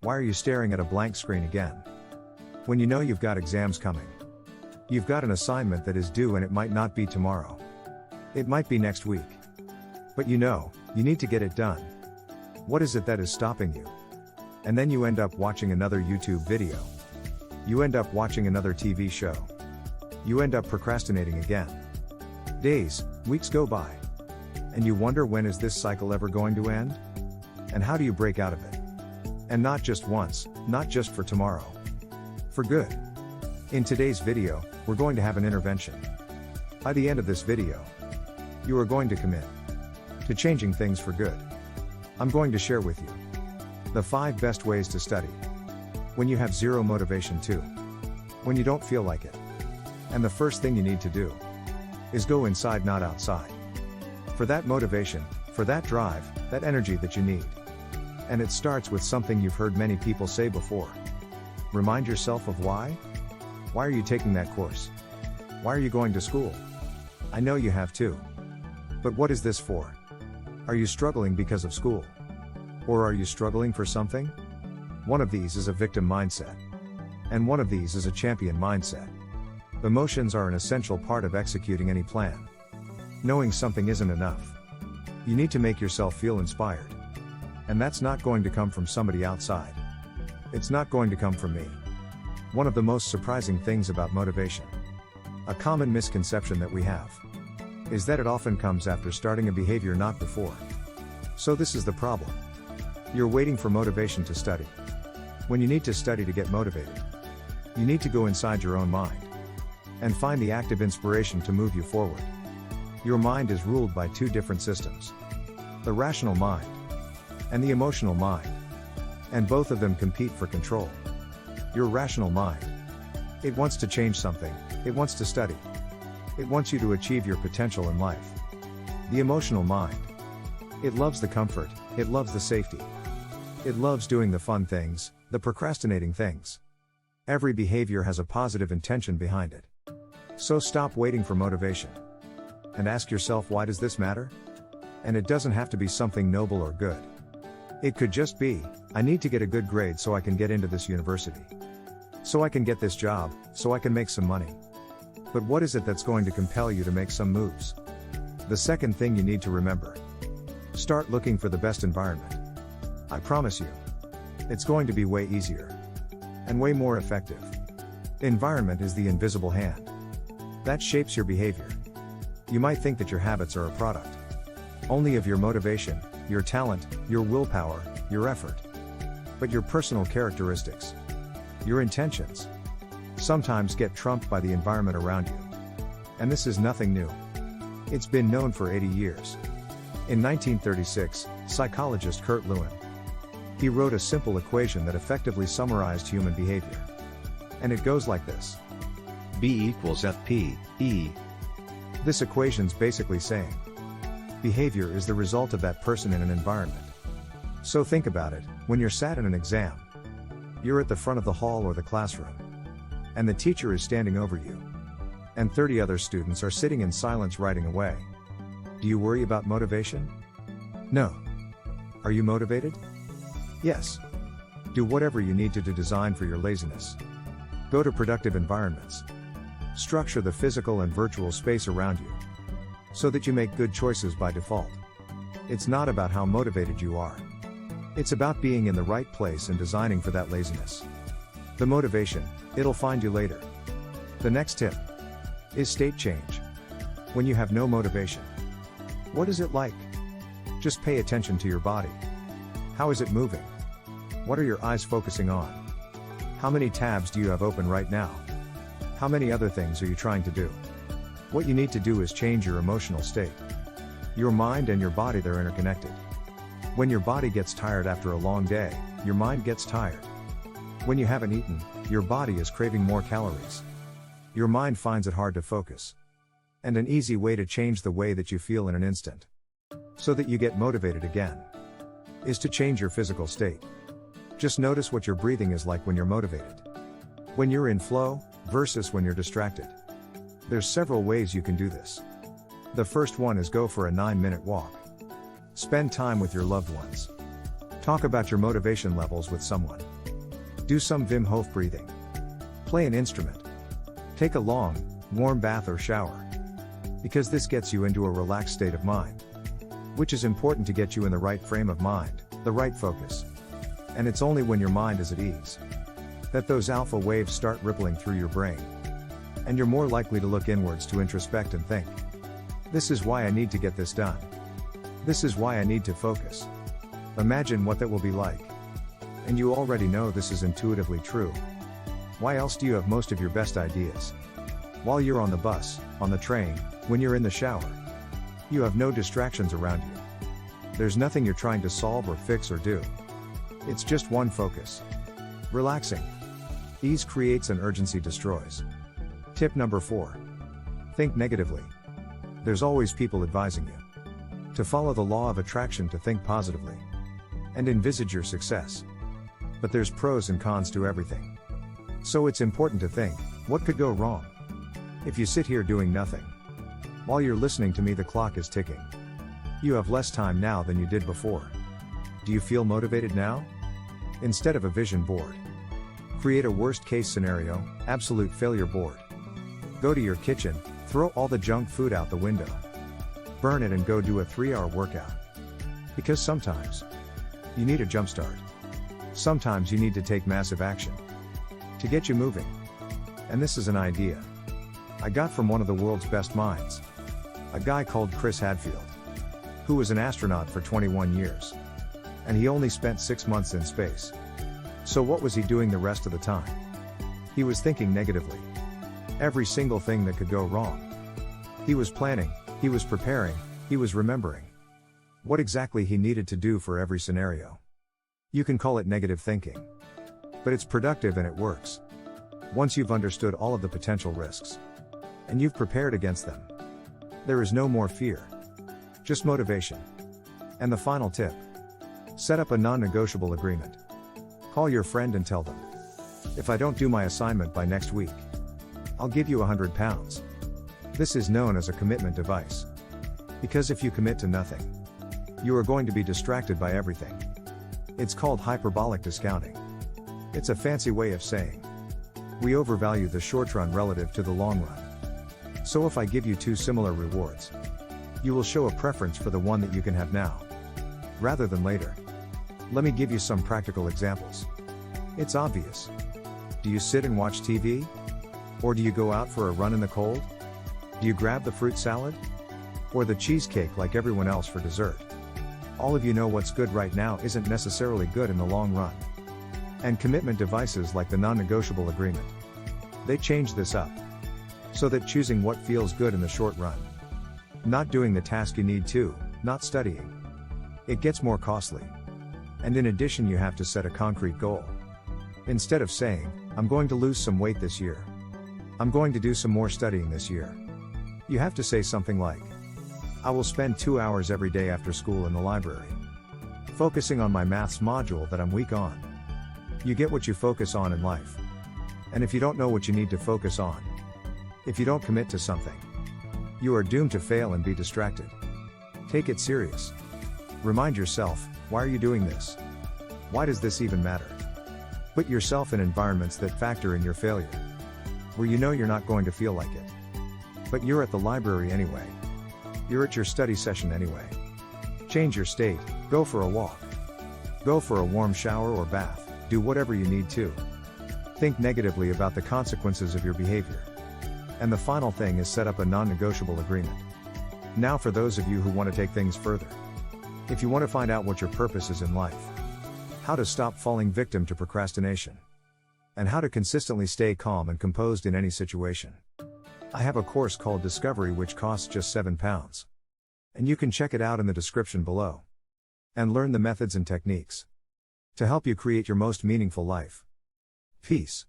Why are you staring at a blank screen again? When you know you've got exams coming. You've got an assignment that is due and it might not be tomorrow. It might be next week. But you know, you need to get it done. What is it that is stopping you? And then you end up watching another YouTube video. You end up watching another TV show. You end up procrastinating again. Days, weeks go by. And you wonder, when is this cycle ever going to end? And how do you break out of it? And not just once, not just for tomorrow. For good. In today's video, we're going to have an intervention. By the end of this video, you are going to commit to changing things for good. I'm going to share with you the 5 best ways to study when you have zero motivation to, when you don't feel like it. And the first thing you need to do is go inside, not outside. For that motivation, for that drive, that energy that you need. And it starts with something you've heard many people say before. Remind yourself of why. Why are you taking that course? Why are you going to school? I know you have too. But what is this for? Are you struggling because of school? Or are you struggling for something? One of these is a victim mindset. And one of these is a champion mindset. Emotions are an essential part of executing any plan. Knowing something isn't enough. You need to make yourself feel inspired. And that's not going to come from somebody outside. It's not going to come from me. One of the most surprising things about motivation, a common misconception that we have, is that it often comes after starting a behavior, not before. So this is the problem. You're waiting for motivation to study. When you need to study to get motivated, you need to go inside your own mind and find the active inspiration to move you forward. Your mind is ruled by 2 different systems: the rational mind and the emotional mind. And both of them compete for control. Your rational mind, it wants to change something, it wants to study. It wants you to achieve your potential in life. The emotional mind, it loves the comfort, it loves the safety. It loves doing the fun things, the procrastinating things. Every behavior has a positive intention behind it. So stop waiting for motivation. And ask yourself, why does this matter? And it doesn't have to be something noble or good. It could just be, I need to get a good grade so I can get into this university. So I can get this job, so I can make some money. But what is it that's going to compel you to make some moves? The second thing you need to remember. Start looking for the best environment. I promise you, it's going to be way easier. And way more effective. Environment is the invisible hand that shapes your behavior. You might think that your habits are a product only of your motivation, your talent, your willpower, your effort. But your personal characteristics, your intentions, sometimes get trumped by the environment around you. And this is nothing new. It's been known for 80 years. In 1936, psychologist Kurt Lewin, he wrote a simple equation that effectively summarized human behavior. And it goes like this: B equals FP, E. This equation's basically saying, behavior is the result of that person in an environment. So think about it, when you're sat in an exam, you're at the front of the hall or the classroom, and the teacher is standing over you, and 30 other students are sitting in silence writing away. Do you worry about motivation? No. Are you motivated? Yes. Do whatever you need to design for your laziness. Go to productive environments. Structure the physical and virtual space around you, so that you make good choices by default. It's not about how motivated you are. It's about being in the right place and designing for that laziness. The motivation, it'll find you later. The next tip is state change. When you have no motivation, what is it like? Just pay attention to your body. How is it moving? What are your eyes focusing on? How many tabs do you have open right now? How many other things are you trying to do? What you need to do is change your emotional state. Your mind and your body, they're interconnected. When your body gets tired after a long day, your mind gets tired. When you haven't eaten, your body is craving more calories. Your mind finds it hard to focus. And an easy way to change the way that you feel in an instant, so that you get motivated again, is to change your physical state. Just notice what your breathing is like when you're motivated. When you're in flow, versus when you're distracted. There's several ways you can do this. The first one is go for a 9-minute walk. Spend time with your loved ones. Talk about your motivation levels with someone. Do some Wim Hof breathing. Play an instrument. Take a long, warm bath or shower. Because this gets you into a relaxed state of mind. Which is important to get you in the right frame of mind, the right focus. And it's only when your mind is at ease that those alpha waves start rippling through your brain. And you're more likely to look inwards to introspect and think. This is why I need to get this done. This is why I need to focus. Imagine what that will be like. And you already know this is intuitively true. Why else do you have most of your best ideas? While you're on the bus, on the train, when you're in the shower. You have no distractions around you. There's nothing you're trying to solve or fix or do. It's just one focus. Relaxing. Ease creates and urgency destroys. Tip number 4. Think negatively. There's always people advising you to follow the law of attraction, to think positively and envisage your success. But there's pros and cons to everything. So it's important to think, what could go wrong? If you sit here doing nothing, while you're listening to me, the clock is ticking. You have less time now than you did before. Do you feel motivated now? Instead of a vision board, create a worst case scenario, absolute failure board. Go to your kitchen, throw all the junk food out the window. Burn it and go do a 3-hour workout. Because sometimes you need a jump start. Sometimes you need to take massive action to get you moving. And this is an idea I got from one of the world's best minds, a guy called Chris Hadfield, who was an astronaut for 21 years. And he only spent 6 months in space. So what was he doing the rest of the time? He was thinking negatively. Every single thing that could go wrong. He was planning, he was preparing, he was remembering what exactly he needed to do for every scenario. You can call it negative thinking. But it's productive and it works. Once you've understood all of the potential risks, and you've prepared against them, there is no more fear. Just motivation. And the final tip. Set up a non-negotiable agreement. Call your friend and tell them, if I don't do my assignment by next week, I'll give you £100. This is known as a commitment device. Because if you commit to nothing, you are going to be distracted by everything. It's called hyperbolic discounting. It's a fancy way of saying we overvalue the short run relative to the long run. So if I give you 2 similar rewards, you will show a preference for the one that you can have now, rather than later. Let me give you some practical examples. It's obvious. Do you sit and watch TV? Or do you go out for a run in the cold? Do you grab the fruit salad? Or the cheesecake like everyone else for dessert? All of you know what's good right now isn't necessarily good in the long run. And commitment devices like the non-negotiable agreement, they change this up. So that choosing what feels good in the short run, not doing the task you need to, not studying, it gets more costly. And in addition, you have to set a concrete goal. Instead of saying, I'm going to lose some weight this year, I'm going to do some more studying this year, you have to say something like, I will spend 2 hours every day after school in the library, focusing on my maths module that I'm weak on. You get what you focus on in life. And if you don't know what you need to focus on, if you don't commit to something, you are doomed to fail and be distracted. Take it serious. Remind yourself, why are you doing this? Why does this even matter? Put yourself in environments that factor in your failure, where you know you're not going to feel like it. But you're at the library anyway. You're at your study session anyway. Change your state, go for a walk. Go for a warm shower or bath, do whatever you need to. Think negatively about the consequences of your behavior. And the final thing is set up a non-negotiable agreement. Now for those of you who want to take things further. If you want to find out what your purpose is in life, how to stop falling victim to procrastination, and how to consistently stay calm and composed in any situation, I have a course called Discovery which costs just £7. And you can check it out in the description below. And learn the methods and techniques to help you create your most meaningful life. Peace.